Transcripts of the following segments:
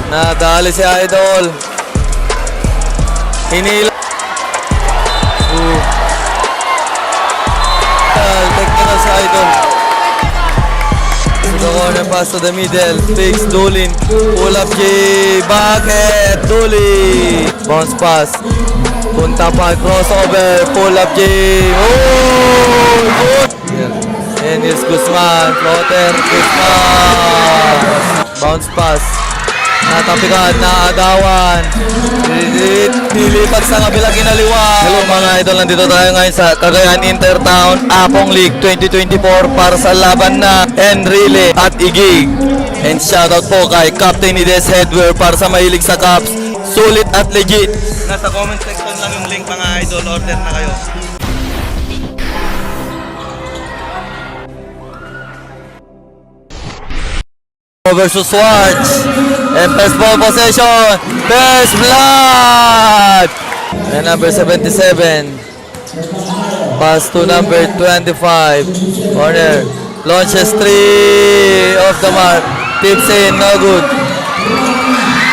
Nadali si Idol. Hinila. Technical si Idol. To the corner pass to the middle. Fix Dolin. Pull up J. Bucket. Dolin. Bounce pass. Punta pa. Crossover. Pull up J. Oh! Good. And here's Guzman. Floater. Guzman. Bounce pass. Natapikan, naagawan. Nilipat sa kabilang kinaliwa. Hello mga idol, nandito tayo ngayon sa Cagayan Intertown Apong League 2024 para sa laban na Enrile at Igig. And shoutout po kay Captain Ides Headwear para sa mahilig sa caps. Sulit at legit. Nasa comment section lang yung link mga idol, order na kayo. Versus Swartz. And best ball possession. Best blood. And number 77. Pass to number 25. Corner. Launches 3 off the mark. Tips in. No good.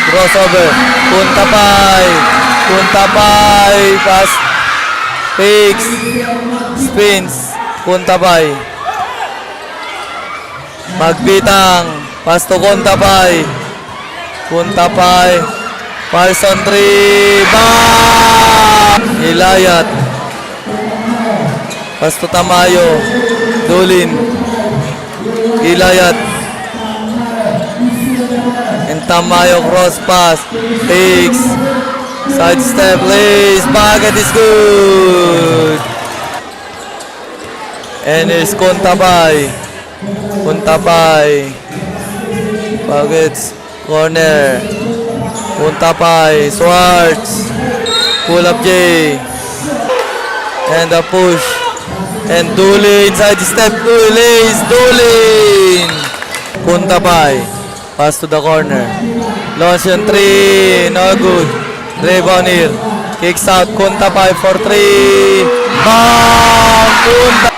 Crossover. Puntapay. Puntapay. Pass. Fix. Spins. Puntapay. Magbitang. Pass to Kuntapay. Kuntapay. Parson 3. Bang! Ilayat. Pass to Tamayo. Dolin. Ilayat. And Tamayo cross pass. Takes. Side step. Lays. Bucket is good. And here's Kuntapay. Kuntapay. Buckets, corner, Kuntapay, Swartz, pull up J, and a push, and Dolin, side step, Lays, Dolin, Kuntapay, pass to the corner, launch on 3, no good, rebound here, kicks out, Kuntapay for 3, bang, Kuntapay,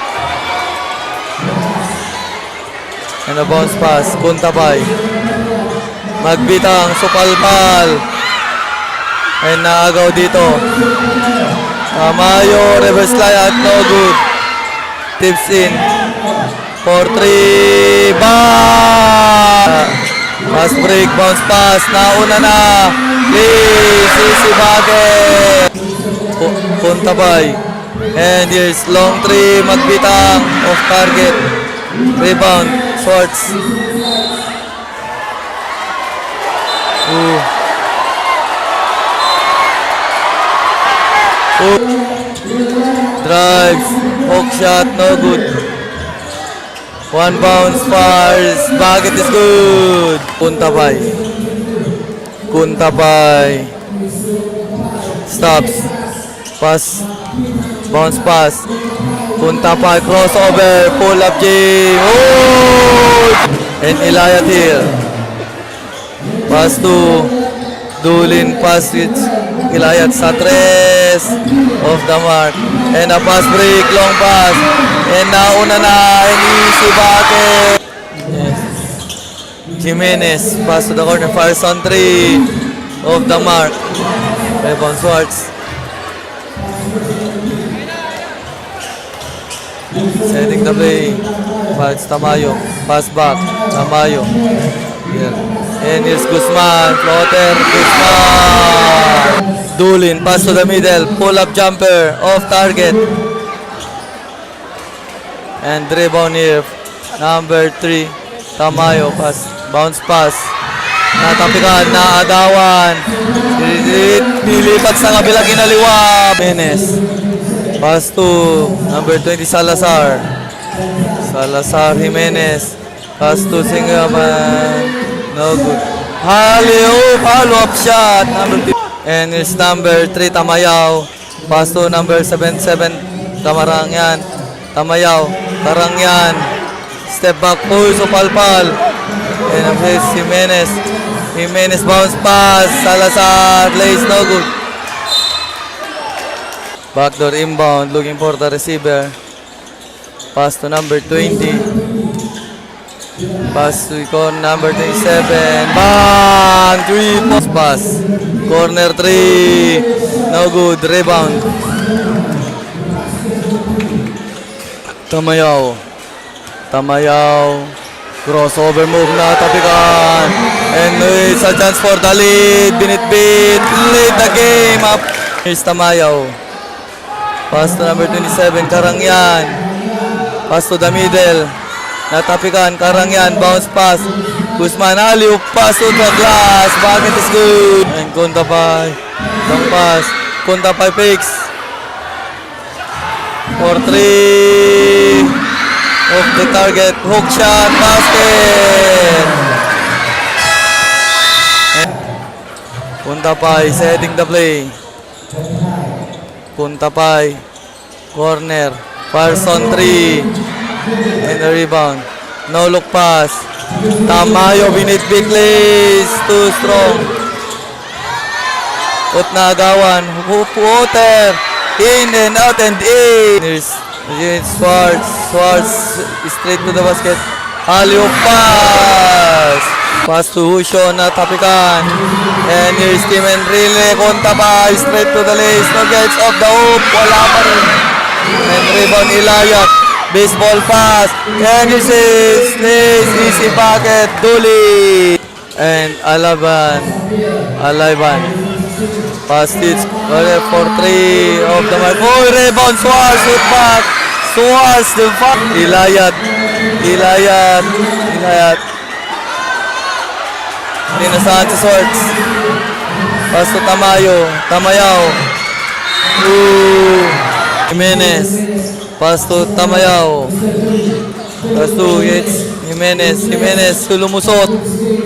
and a bounce pass, Kuntapay. Magbitang, supalpal. And naagaw dito. Tamayo, reverse layat, no good. Tips in. 4-3. Bang! Pass break, bounce pass. Nauna na. Please, easy bucket. Kuntapay. And here's long 3. Magbitang, off target. Rebound, Swartz. Drive, hook shot, no good. One bounce, fires, bucket is good. Kuntapay. Kuntapay. Stops. Pass. Bounce pass. Kuntapay, crossover, pull up J. Oh! And Ilayat here. Pass to Dolin, pass with Ilayat sa 3 off the mark. And a pass break, long pass. And nauna na, and easy bucket. Yes. Jimenez, pass to the corner, fires on 3 off the mark. Rebound Swartz. Setting the play. Pass Tamayo. Pass back. Tamayo. Yeah. And here's Guzman. Floater. Guzman. Dolin. Pass to the middle. Pull up jumper. Off target. And rebound here. Number 3. Tamayo. Pass. Bounce pass. Natapikan. Naagawan. Nilipat sa kabilang kinaliwa. Menes. Pass to number 20 Salazar. Salazar Jimenez. Pass to Singaman. No good. Follow-up shot. And it's number 3 Tamayaw. Pass to number 77 Tamarangyan. Tamayaw. Tarangyan. Step back. Supalpal. And it's Jimenez. Jimenez bounce pass. Salazar. Lays no good. Backdoor inbound, looking for the receiver. Pass to number 20. Pass to number 27. Bang! 3 post pass. Corner 3. No good. Rebound. Tamayaw. Crossover move na tapikan. And it's a chance for the lead. Binit-bit. Lead the game up. Here's Tamayaw. Pass to number 27. Karangyan. Pass to the middle. Natapikan. Karangyan. Bounce pass. Guzman. Alley-oop pass to the glass. Bucket is good. And Kuntapay. Long pass. Kuntapay picks. For 3. Off the target, hook shot, basket! Kuntapay setting the play. Kuntapay, corner, Parson 3, and the rebound. No look pass. Tamayo, binit-bit lays, too strong. Ut na agawan, water, in and out and in. Here's Swartz straight to the basket. Alley-oop pass. Pass to Husho na tapikan. And here's Tim Enrile. Kuntapay straight to the lace. No gets off the hoop. Wala pa rin. And rebound Ilayat. Baseball pass. And this is easy bucket. Duli. And Alaban. Pass it for 3 of the mark. Oh, rebound. Swartz shoot back. Swartz the fuck. Ilayat. Dinasahan si Swartz. Pass to Tamayaw. Jimenez. Pass to Tamayaw. Pass to Jimenez lumusot.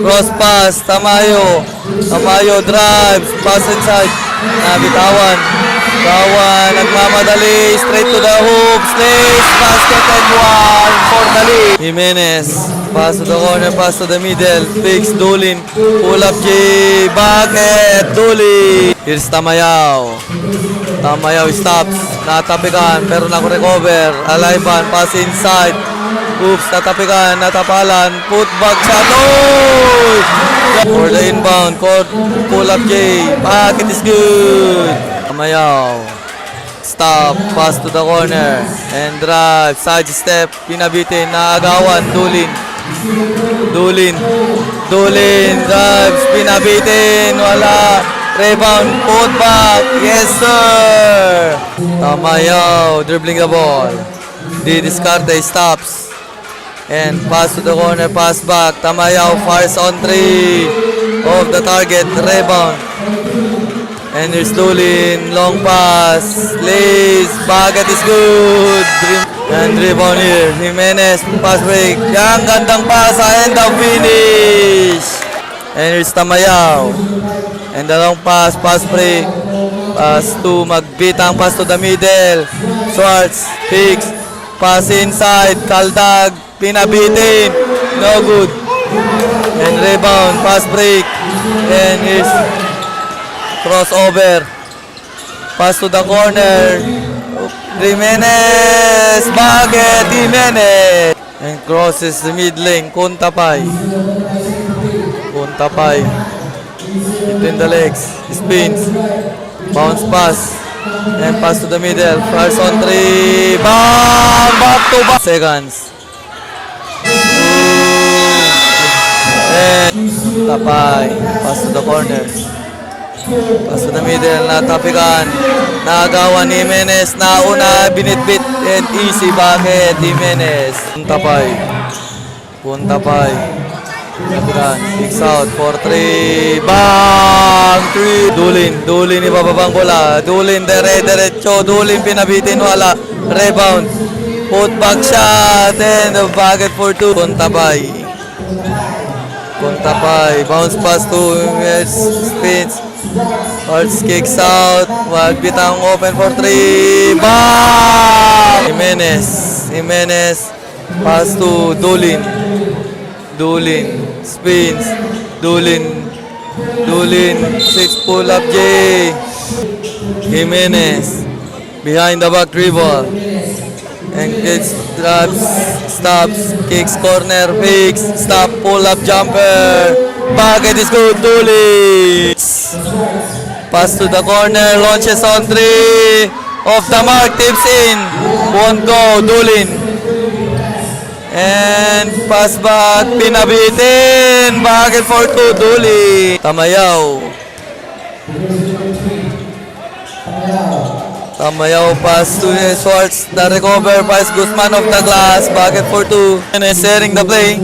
Cross pass. Tamayo drives. Pass inside. Nabitawan. Nagmamadali. Straight to the hoop. Slays. Basket and 1 for the lead. Jimenez. Pass to the corner. Pass to the middle. Fix. Dolin. Pull up J. Bucket. Dolin. Here's Tamayaw stops. Natapikan. Pero naku-recover. Alayban. Pass inside. Oops, natapalan, put back shot, for the inbound, pull up J, bucket is good. Tamayaw, stop, pass to the corner, and drive, side step, pinabitin, naagawan, Dulin, drives, pinabitin, wala, rebound, put back, yes sir. Tamayaw, dribbling the ball, Discarte stops. And pass to the corner, pass back. Tamayaw fires on 3 of the target, rebound. And here's Dulin, long pass, lays, bucket is good. And rebound here, Jimenez, pass break. Yang gandang pasa and the finish. And here's Tamayaw. And the long pass break. Pass to Magbitang, pass to the middle. Swartz, picks, pass inside, Kaldag. Pinabitin, no good. And rebound, pass break. And here's crossover. Pass to the corner. Jimenez, bucket, Jimenez. And crosses the mid lane, Kuntapay. Between the legs, spins. Bounce pass. And pass to the middle. First on 3. Bam! Back to back. Seconds. And Tapay, pass to the corner, pass to the middle, natapikan, naagawan ni Jimenez, nauna, binitbit, and easy bucket, Jimenez. Kuntapay, napikan, kicks out for 3, bang, 3, Dulin, ibababang bola, Dulin, diretso, Dulin, pinabitin, wala, rebound, put back shot, and the bucket for 2, Kuntapay, bounce pass to spins. Arts kicks out. Magbitang open for 3. Bang! Jimenez. Pass to Dulin. Spins. Dulin. 6 pull up J. Jimenez. Behind the back dribble. And Gets drops, stops, kicks, corner, fakes, stop, pull up, jumper. Back, it is good, Dooley. Pass to the corner, launches on three. Off the mark, tips in. Won't go, Doolin. And pass back, pinabitin. Back and for two, Dooley. Tamayaw. Tamayaw pass to Schwartz. The recover pass Guzman off the glass. Back and for two. And is sharing the play.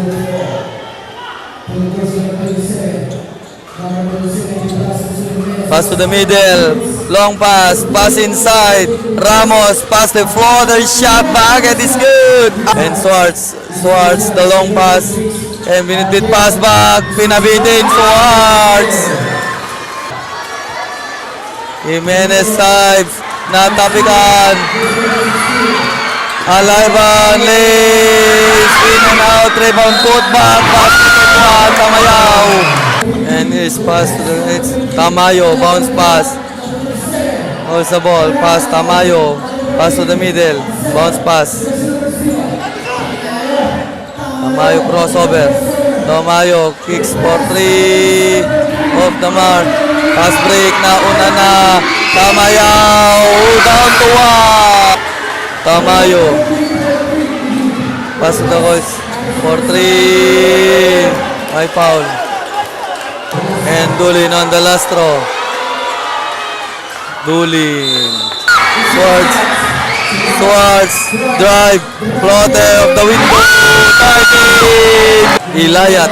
Pass to the middle. Long pass. Pass inside. Ramos. Pass the floater shot. Back and it's good. And Schwartz. Schwartz. The long pass. And Benedict pass back. Pinabitin. Schwartz. Jimenez types. Natapikan. Alayban. Lays. In and out. Rebound. Put back. Pass to Ketuan. Tamayaw. And here's pass to the right. Tamayo, bounce pass. Holds the ball, pass Tamayo. Pass to the middle, bounce pass. Tamayo crossover. Tamayo kicks for three. Off the mark. Pass break na una na. Tamayo down to one. Tamayo. Pass to the coach for three. High foul. And Doolin on the last throw. Doolin. Schwartz. Schwartz. Drive. Floater of the window. Target. Ilayat.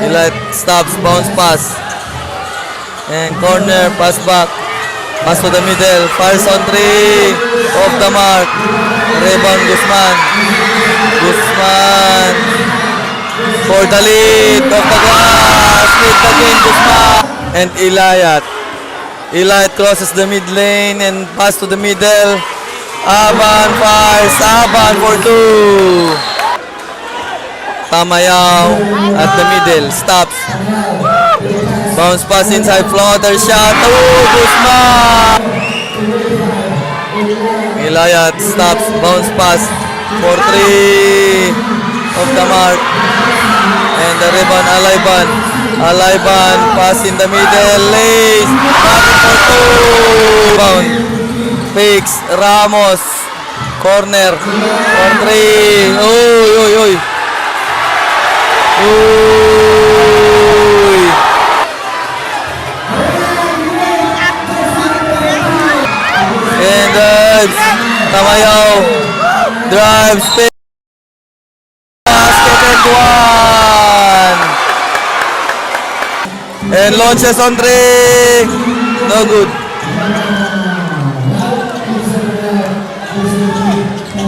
Ilayat stops. Bounce pass. And corner. Pass back. Pass to the middle. Fires on three. Off the mark. Rebound Guzman. Guzman. For the lead of the glass. Lead again Guzman. And Ilayat. Ilayat crosses the mid lane and pass to the middle. Aban fires. Aban for two. Tamayaw at the middle. Stops. Bounce pass inside. Floater shot. Oh, Guzman. Ilayat stops. Bounce pass for three. Off the mark. And the rebound, Alayban. Alayban, pass in the middle, lays. Back for two. Rebound. Fakes, Ramos. Corner. For three. Uy, uy, uy. Uy. And drives. Tamayaw. Drives. One. And launches on three. No good.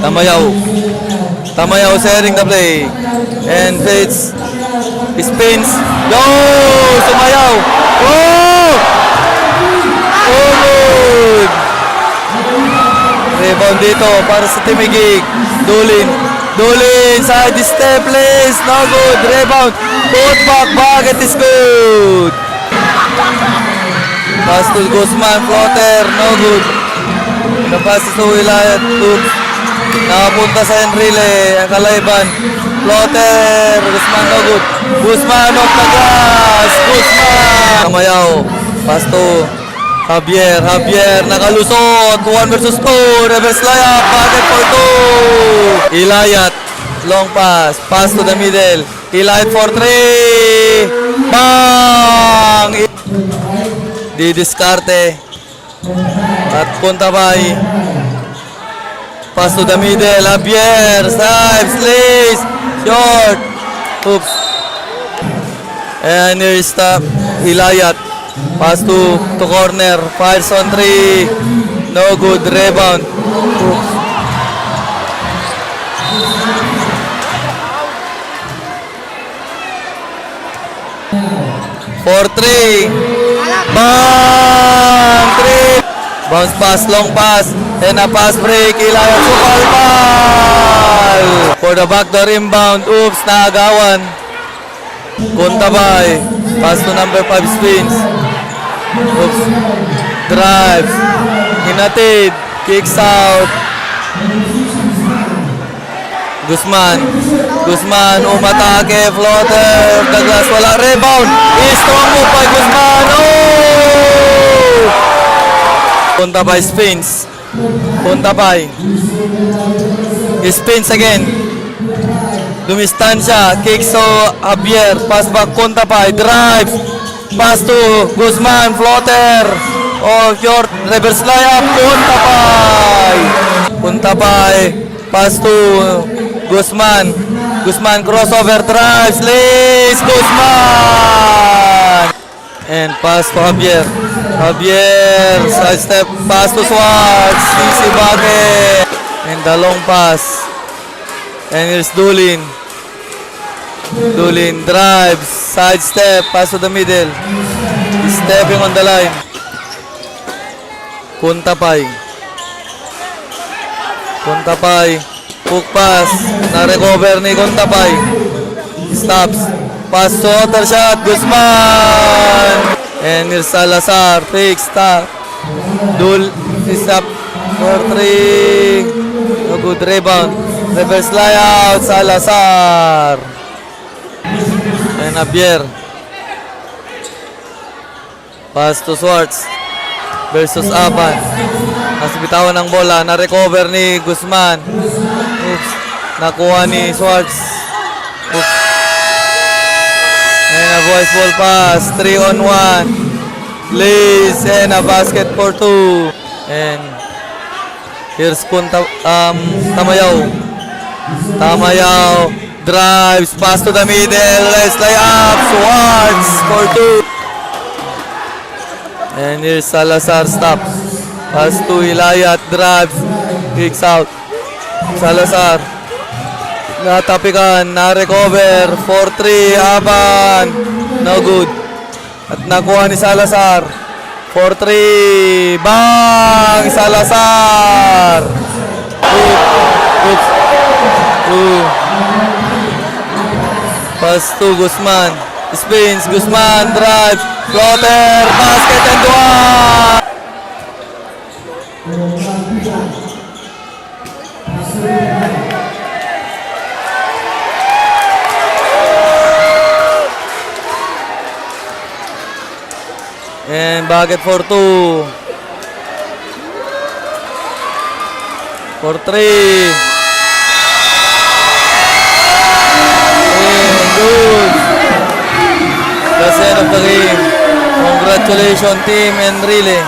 Tamayaw. Tamayaw sharing the play. And fades. Spins. Go! Tamayaw. Oh! Oh, good. Rebound dito para sa Timigig. Doolin. Doolin inside the step, plays. No good. Rebound. Put back. Back. It is good. Pass to Guzman. Floater. No good. The pass to Ilayat. Oops. Nakapunta sa Enrile. Ang Kalayban. Floater. Guzman. No good. Guzman off the glass. Guzman. Tamayaw. Pass to Javier. Javier. Nakalusot. 1 versus 2. Reverse layup. Bucket for 2. Ilayat. Long pass. Pass to the middle. Ilayat for 3. Bang! Didiskarte. At Puntabay. Pass to the middle. Javier. Stripes. Lays. Short. Oops. And here's the Ilayat. Pass to corner. Fires on 3. No good. Rebound. Oops. For 3. Bang! 3. Bounce pass, long pass. And a pass break. Ilayat Sukalpal. For the backdoor inbound. Oops, naagawan. Kuntabay. Pass to number 5 spins. Oops. Drives. Hinatid. Kicks out. Guzman, umatake, floater, Douglas, wala rebound. Strong move by Guzman. Oh! Punta by Spins. Spins again. Dumistansya, kicks to Javier, pass back, Kuntapay, drive, pass to Guzman, floater, short, reverse layup, Kuntapay, pass to Guzman, crossover, drives, lays, Guzman, and pass to Javier, side step, pass to Swartz, easy bucket, and the long pass, and here's Dulin drives, side step, pass to the middle. He's stepping on the line. Kuntapay, hook pass, na-recover ni Kuntapay. Stops, pass to outer shot, Guzman. And here's Salazar, fake stop. Stop for 3. No good rebound. Reverse layout, Salazar. And Javier. Pass to Swartz versus Aban. Nasa bitawan ng bola. Na-recover ni Guzman. Oops. Nakuha ni Swartz. Oops. And a voice ball pass. 3-on-1. Lays. And a basket for 2. And here's Tamayaw. Drives, pass to the middle, let's lay up, Swartz for 2. And here's Salazar, stop. Pass to Ilayat, drives, kicks out. Salazar, natapikan, na-recover, 4-3, Aban, no good. At nakuha ni Salazar, 4-3, bang, Salazar. Oops. Pass to Guzman. Spins. Guzman drives. Floater. Basket and one. And bucket for 2. For 3. Good. That's the end of the game. Congratulations, team Enrile.